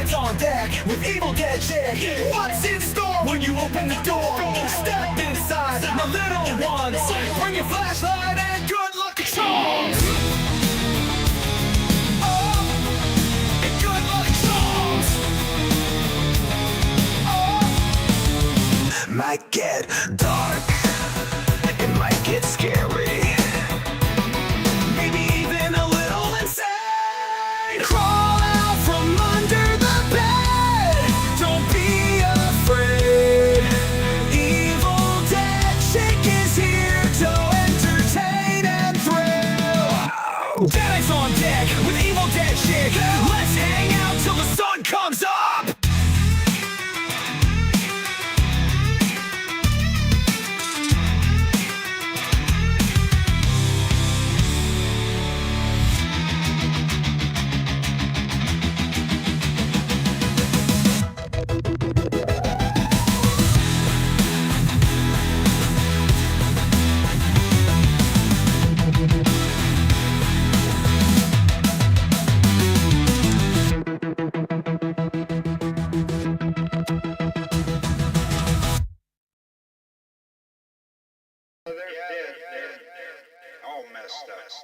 Tonight's on deck with Evil Dead chick. What's in store when you open the door? Step inside, my little ones. Bring your flashlight and good luck charms. Oh, and good luck charms. Oh, might get dark. It might get scary. Maybe even a little insane. Crawl out from under the bed. Don't be afraid. Evil Dead Chick is here to entertain and thrill. Daddy's on deck with Evil Dead Chick. Let's hang out till the sun comes up. They're all messed up.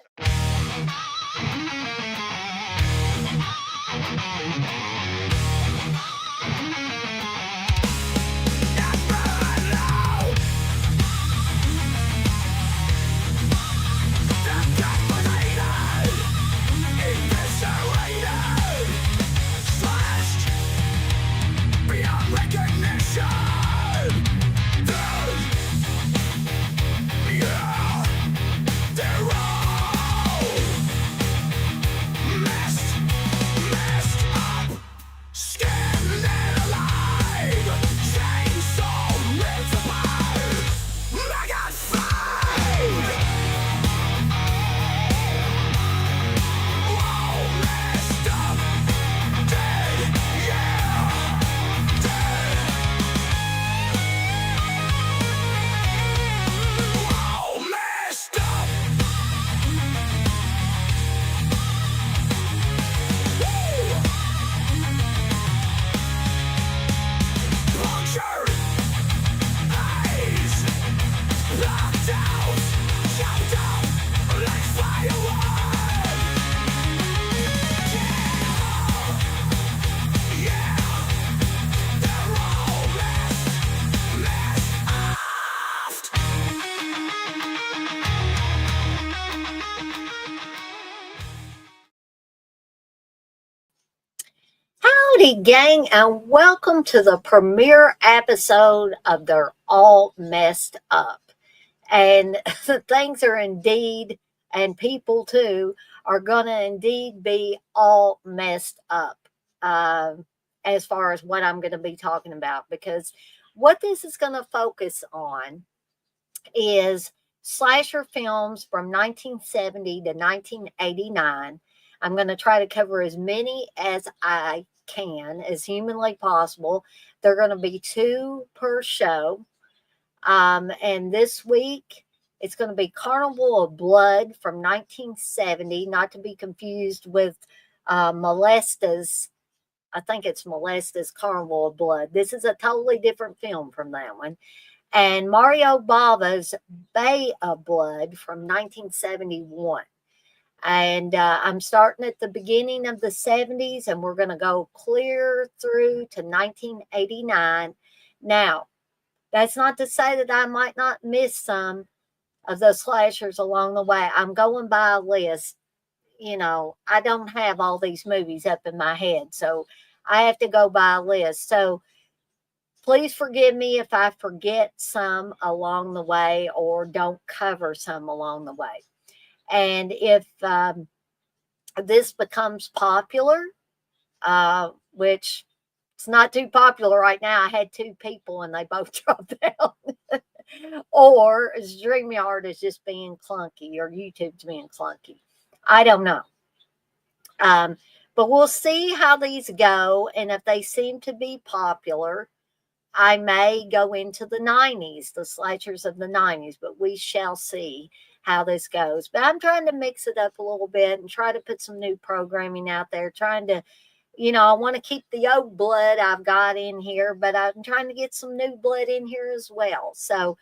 Beyond recognition. Yeah, they're all messed up, skinned and alive, chainsaw ripped apart, magnified. All messed up, dead, yeah, dead. All messed up. Punctured eyes, blocked out, chopped up like firewood. Yeah, they're all messed up. Howdy, gang, and welcome to the premiere episode of They're All Messed Up. And things are indeed, and people too, are going to indeed be all messed up as far as what I'm going to be talking about. Because what this is going to focus on is slasher films from 1970 to 1989. I'm going to try to cover as many as I can, as humanly possible. They're going to be 2 per show. And this week, it's going to be Carnival of Blood from 1970, not to be confused with Molesta's. I think it's Molesta's Carnival of Blood. This is a totally different film from that one. And Mario Bava's Bay of Blood from 1971. And I'm starting at the beginning of the 70s, and we're going to go clear through to 1989. Now, that's not to say that I might not miss some of the slashers along the way. I'm going by a list. You know, I don't have all these movies up in my head, so I have to go by a list. So please forgive me if I forget some along the way or don't cover some along the way. And if this becomes popular, which it's not too popular right now. I had 2 people and they both dropped out. Or StreamYard is just being clunky or YouTube's being clunky. I don't know. But we'll see how these go. And if they seem to be popular, I may go into the 90s, the slashers of the 90s, but we shall see how this goes. But I'm trying to mix it up a little bit and try to put some new programming out there, trying to, I want to keep the old blood I've got in here, but I'm trying to get some new blood in here as well. So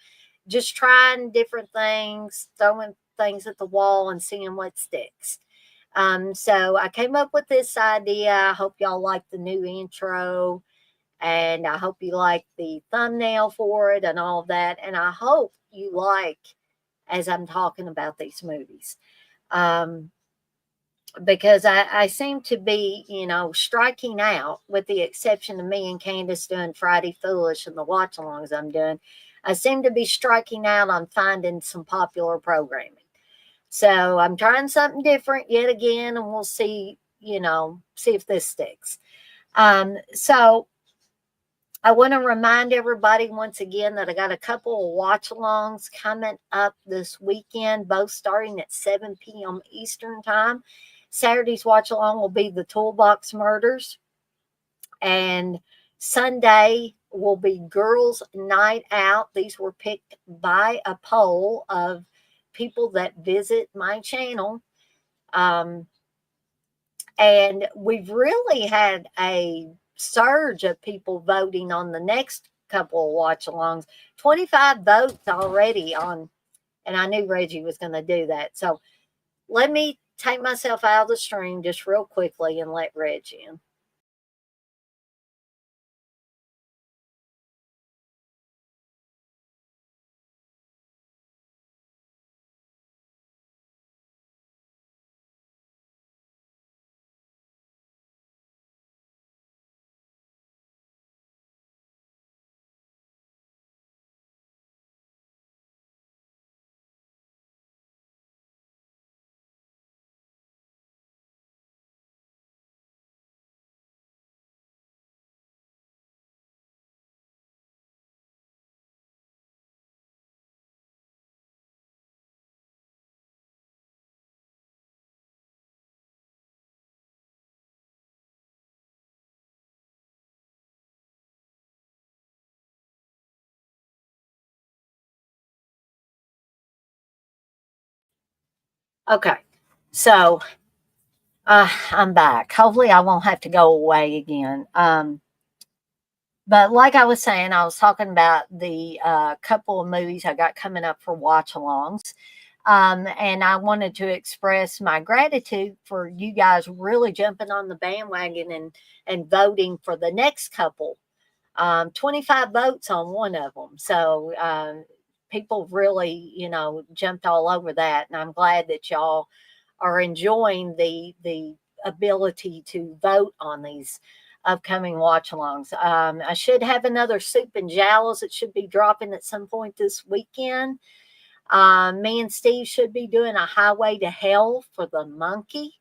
just trying different things, throwing things at the wall and seeing what sticks. So I came up with this idea. I hope y'all like the new intro, and I hope you like the thumbnail for it and all of that. And I hope you like as I'm talking about these movies. Um, because I seem to be, striking out, with the exception of me and Candace doing Friday Foolish and the watch alongs I'm doing. I seem to be striking out on finding some popular programming. So I'm trying something different yet again, and we'll see, see if this sticks. So I want to remind everybody once again that I got a couple of watch alongs coming up this weekend, both starting at 7 p.m. Eastern Time. Saturday's watch along will be the Toolbox Murders, and Sunday will be Girls Night Out. These were picked by a poll of people that visit my channel. And we've really had a surge of people voting on the next couple of watch alongs. 25 votes already on, and I knew Reggie was going to do that. So let me take myself out of the stream just real quickly and let Reg in. Okay, so I'm back. Hopefully, I won't have to go away again. But like I was saying, I was talking about the couple of movies I got coming up for watch alongs. And I wanted to express my gratitude for you guys really jumping on the bandwagon and voting for the next couple. 25 votes on one of them. So people really, jumped all over that. And I'm glad that y'all are enjoying the ability to vote on these upcoming watch alongs. I should have another Soup and Jowls that should be dropping at some point this weekend. Me and Steve should be doing a Highway to Hell for the Monkey.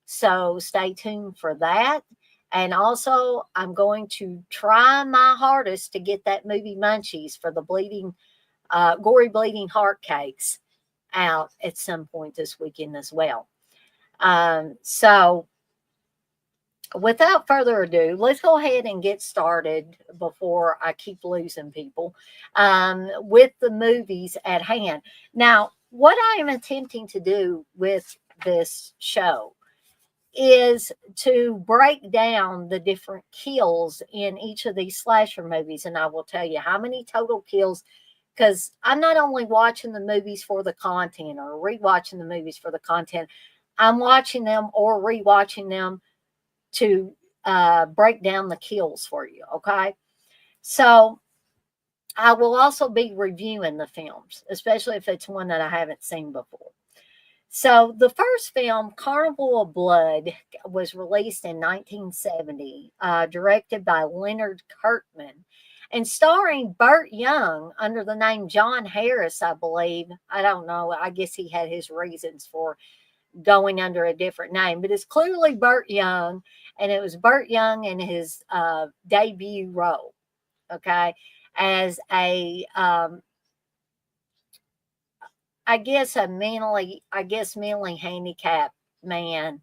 So stay tuned for that. And also, I'm going to try my hardest to get that movie Munchies for the gory bleeding heart cakes out at some point this weekend as well. So without further ado, let's go ahead and get started before I keep losing people with the movies at hand. Now, what I am attempting to do with this show is to break down the different kills in each of these slasher movies. And I will tell you how many total kills, because I'm not only watching the movies for the content or rewatching the movies for the content, I'm watching them or rewatching them to break down the kills for you. Okay. So I will also be reviewing the films, especially if it's one that I haven't seen before. So the first film, Carnival of Blood, was released in 1970, directed by Leonard Kirkman, and starring Burt Young under the name John Harris, I believe. I don't know. I guess he had his reasons for going under a different name, but it's clearly Burt Young, and it was Burt Young in his debut role, okay, as a mentally handicapped man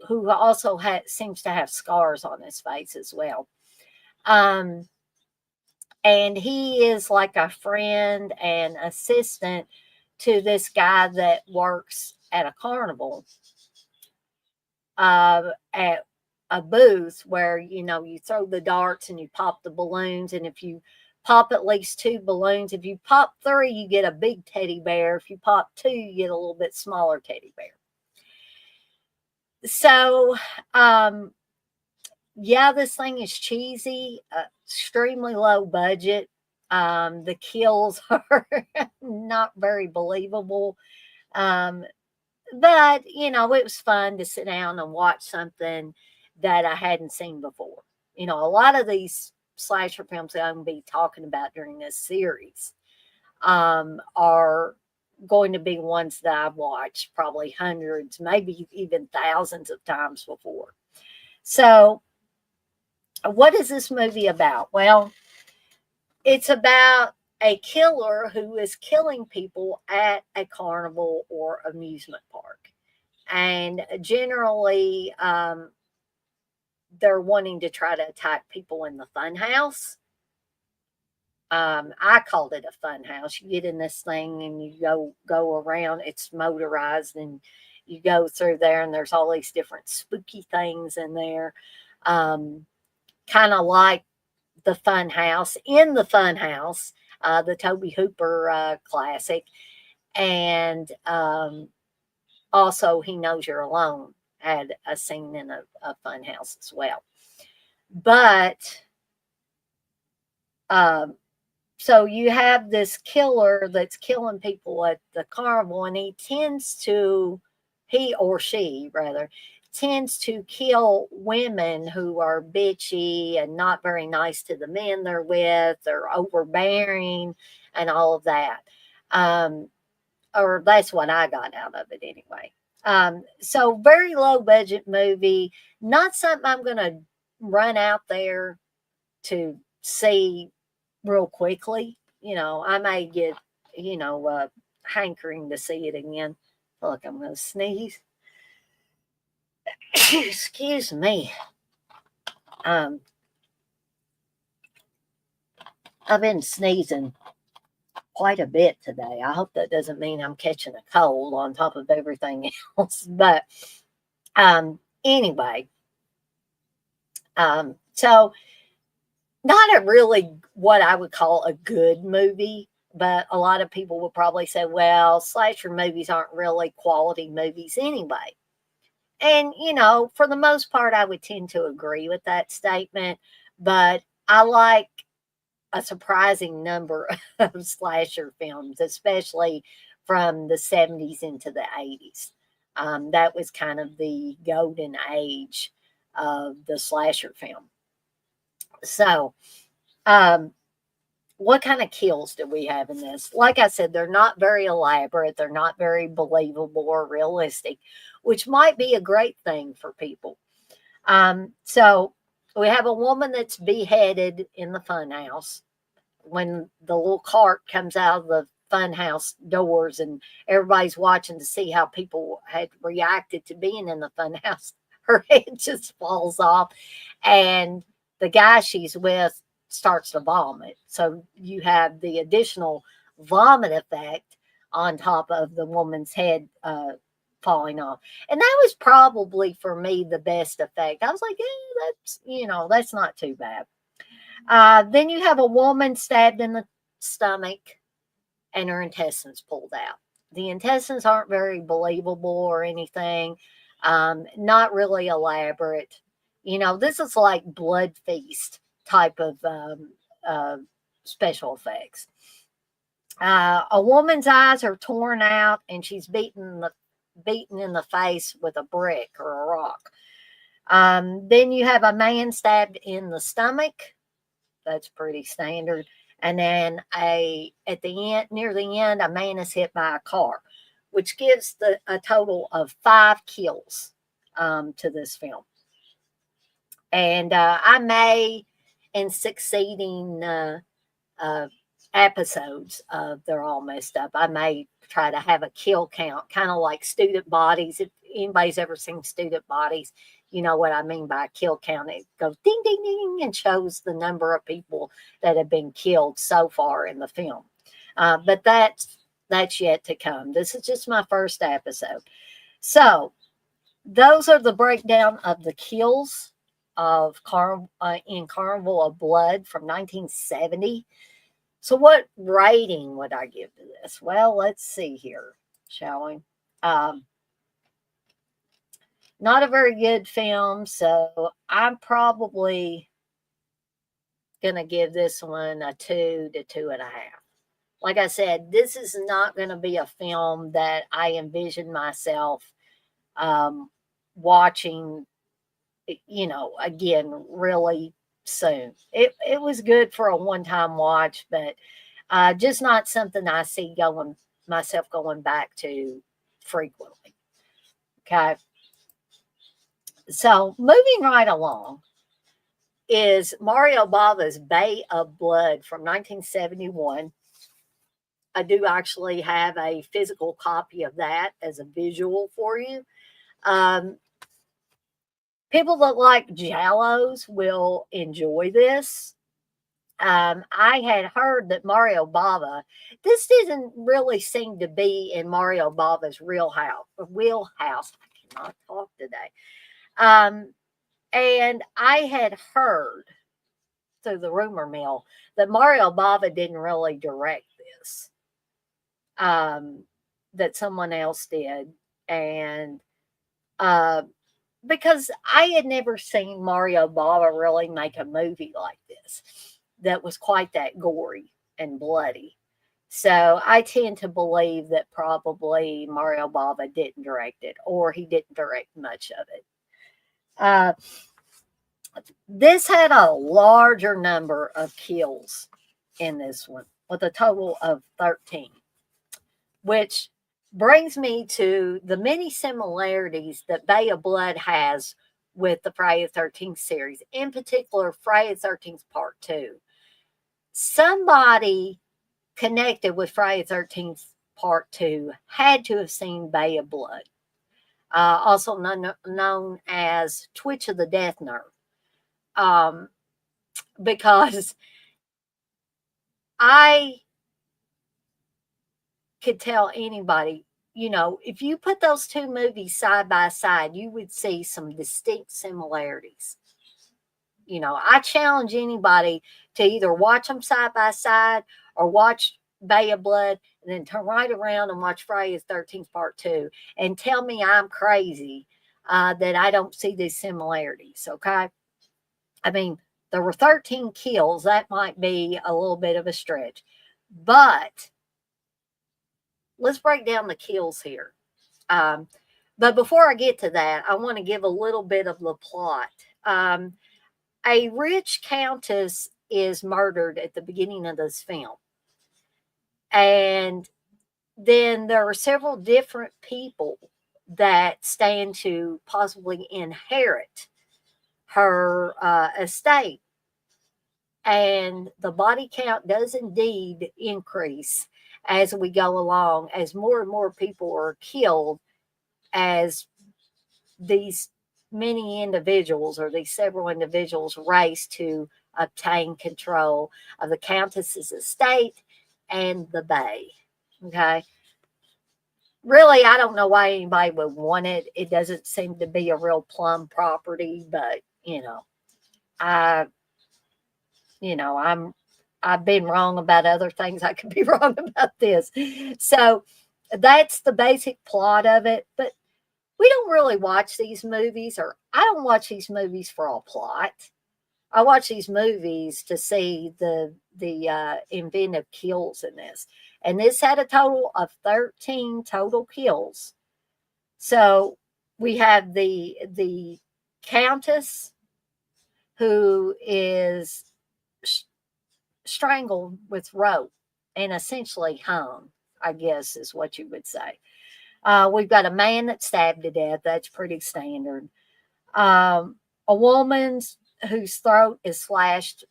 who also seems to have scars on his face as well. Um, and he is like a friend and assistant to this guy that works at a carnival, at a booth where, you throw the darts and you pop the balloons. And if you pop at least 2 balloons, if you pop 3, you get a big teddy bear. If you pop 2, you get a little bit smaller teddy bear. So, yeah, this thing is cheesy, extremely low budget. The kills are not very believable. Um, but, it was fun to sit down and watch something that I hadn't seen before. A lot of these slasher films that I'm going to be talking about during this series are going to be ones that I've watched probably hundreds, maybe even thousands of times before. So, what is this movie about? Well, it's about a killer who is killing people at a carnival or amusement park. And generally, they're wanting to try to attack people in the fun house. I called it a fun house. You get in this thing and you go around. It's motorized, and you go through there, and there's all these different spooky things in there. Kind of like the fun house, in the fun house, the Toby Hooper classic. And also He Knows You're Alone had a scene in a fun house as well. But so you have this killer that's killing people at the carnival, and he or she rather, tends to kill women who are bitchy and not very nice to the men they're with. They're overbearing and all of that. Or that's what I got out of it anyway. So very low budget movie, not something I'm going to run out there to see real quickly. I may get, hankering to see it again. Look, I'm going to sneeze. Excuse me. I've been sneezing quite a bit today. I hope that doesn't mean I'm catching a cold on top of everything else. But anyway, so not a really what I would call a good movie, but a lot of people will probably say, well, slasher movies aren't really quality movies anyway. And, for the most part, I would tend to agree with that statement. But I like a surprising number of slasher films, especially from the 70s into the 80s. That was kind of the golden age of the slasher film. So, what kind of kills do we have in this? Like I said, they're not very elaborate. They're not very believable or realistic, which might be a great thing for people. So we have a woman that's beheaded in the fun house when the little cart comes out of the fun house doors, and everybody's watching to see how people had reacted to being in the fun house. Her head just falls off, and the guy she's with starts to vomit. So you have the additional vomit effect on top of the woman's head falling off. And that was probably for me the best effect. I was like, yeah, that's not too bad. Then you have a woman stabbed in the stomach and her intestines pulled out. The intestines aren't very believable or anything. Not really elaborate. This is like Blood Feast type of special effects. A woman's eyes are torn out, and she's beaten in the face with a brick or a rock. Then you have a man stabbed in the stomach. That's pretty standard. And then at the end, near the end, a man is hit by a car, which gives a total of 5 kills to this film. And I may, in succeeding episodes of They're All Messed Up, I may try to have a kill count, kind of like Student Bodies. If anybody's ever seen Student Bodies, you know what I mean by a kill count. It goes ding, ding, ding, and shows the number of people that have been killed so far in the film. But that's yet to come. This is just my first episode. So those are the breakdown of the kills in Carnival of Blood from 1970. So, what rating would I give to this? Well, let's see here, shall we? Um, Not a very good film, so I'm probably going to give this one a 2 to 2.5. Like I said, this is not going to be a film that I envision myself um, watching, again, really soon. It was good for a one time watch, but just not something I see myself going back to frequently. Okay. So moving right along is Mario Bava's Bay of Blood from 1971. I do actually have a physical copy of that as a visual for you. Um, People that like Jallos will enjoy this. I had heard that Mario Bava, this doesn't really seem to be in Mario Bava's wheelhouse. I cannot talk today. Um, and I had heard through the rumor mill that Mario Bava didn't really direct this, um, that someone else did. And uh, because I had never seen Mario Bava really make a movie like this that was quite that gory and bloody. So I tend to believe that probably Mario Bava didn't direct it, or he didn't direct much of it. Uh, this had a larger number of kills in this one, with a total of 13, which brings me to the many similarities that Bay of Blood has with the Friday the 13th series, in particular, Friday the 13th Part 2. Somebody connected with Friday the 13th Part 2 had to have seen Bay of Blood, also known as Twitch of the Death Nerve, um, because I could tell anybody, if you put those two movies side by side, you would see some distinct similarities. I challenge anybody to either watch them side by side or watch Bay of Blood and then turn right around and watch Friday the 13th Part 2 and tell me I'm crazy that I don't see these similarities. Okay. I mean, there were 13 kills. That might be a little bit of a stretch. But let's break down the kills here. Um, but before I get to that, I want to give a little bit of the plot. A rich countess is murdered at the beginning of this film. And then there are several different people that stand to possibly inherit her estate. And the body count does indeed increase as we go along, as more and more people are killed, as these many individuals or these several individuals race to obtain control of the Countess's estate and the bay. Okay. Really, I don't know why anybody would want it. It doesn't seem to be a real plum property, but I, I've been wrong about other things. I could be wrong about this. So that's the basic plot of it. But we don't really watch these movies, or I don't watch these movies for a plot. I watch these movies to see the inventive kills in this, and this had a total of 13 total kills. So we have the countess, who is strangled with rope and essentially hung, I guess is what you would say. We've got a man that's stabbed to death. That's pretty standard. A woman's whose throat is slashed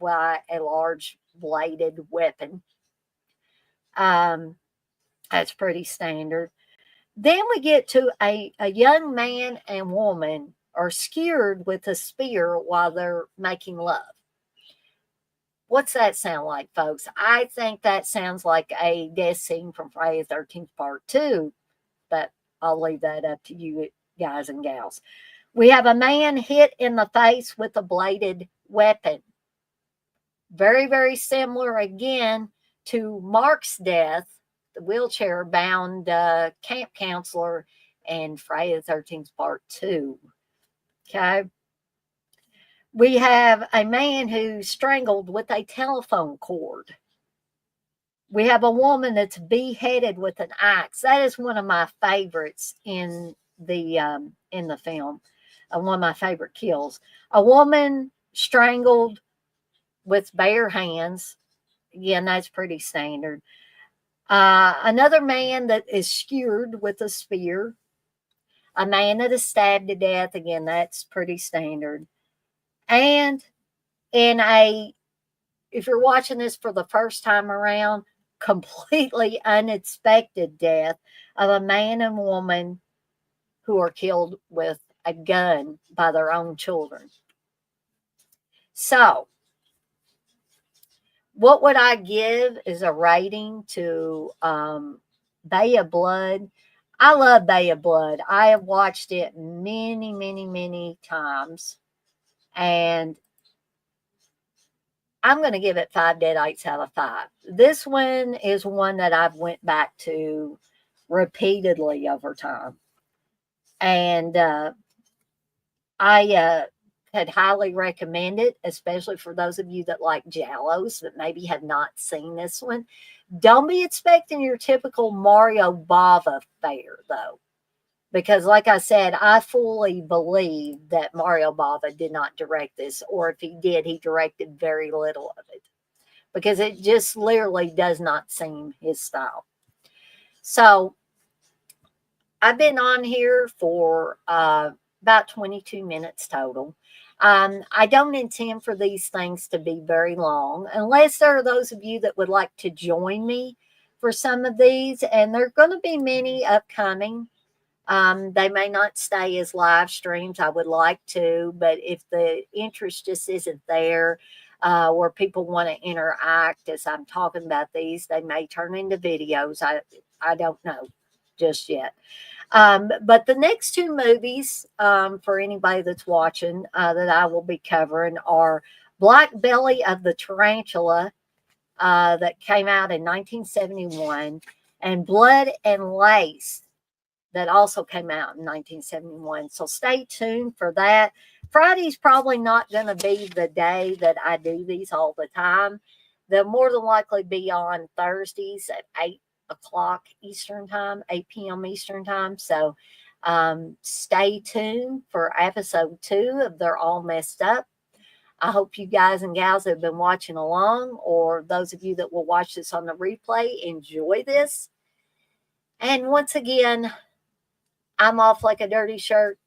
by a large bladed weapon. That's pretty standard. Then we get to a young man and woman are skewered with a spear while they're making love. What's that sound like, folks? I think that sounds like a death scene from Friday the 13th Part 2, but I'll leave that up to you guys and gals. We have a man hit in the face with a bladed weapon. Very, very similar again to Mark's death, the wheelchair bound camp counselor in Friday the 13th Part 2. Okay. We have a man who's strangled with a telephone cord. We have a woman that's beheaded with an axe. That is one of my favorites in the film. One of my favorite kills. A woman strangled with bare hands. Again, that's pretty standard. Another man that is skewered with a spear. A man that is stabbed to death. Again, that's pretty standard. And in if you're watching this for the first time around, completely unexpected death of a man and woman who are killed with a gun by their own children. So, what would I give as a rating to Bay of Blood? I love Bay of Blood. I have watched it many, many, many times. And I'm going to give it 5 deadites out of 5. This one is one that I've went back to repeatedly over time. And I could highly recommend it, especially for those of you that like Giallos that maybe have not seen this one. Don't be expecting your typical Mario Bava fare, though. Because, like I said, I fully believe that Mario Bava did not direct this, or if he did, he directed very little of it. Because it just literally does not seem his style. So, I've been on here for about 22 minutes total. I don't intend for these things to be very long, unless there are those of you that would like to join me for some of these, and there are going to be many upcoming. They may not stay as live streams. I would like to, but if the interest just isn't there, where people want to interact as I'm talking about these, they may turn into videos. I don't know just yet. But the next 2 movies, for anybody that's watching, that I will be covering are Black Belly of the Tarantula, that came out in 1971, and Blood and Lace, that also came out in 1971. So stay tuned for that. Friday's probably not going to be the day that I do these all the time. They'll more than likely be on Thursdays at 8 o'clock Eastern time, 8 p.m. Eastern time. So stay tuned for episode 2 of They're All Messed Up. I hope you guys and gals that have been watching along, or those of you that will watch this on the replay, enjoy this. And once again, I'm off like a dirty shirt.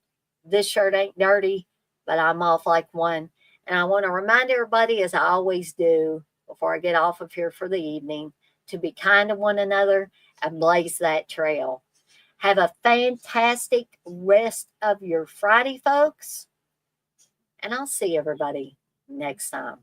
This shirt ain't dirty, but I'm off like one. And I want to remind everybody, as I always do, before I get off of here for the evening, to be kind to one another and blaze that trail. Have a fantastic rest of your Friday, folks. And I'll see everybody next time.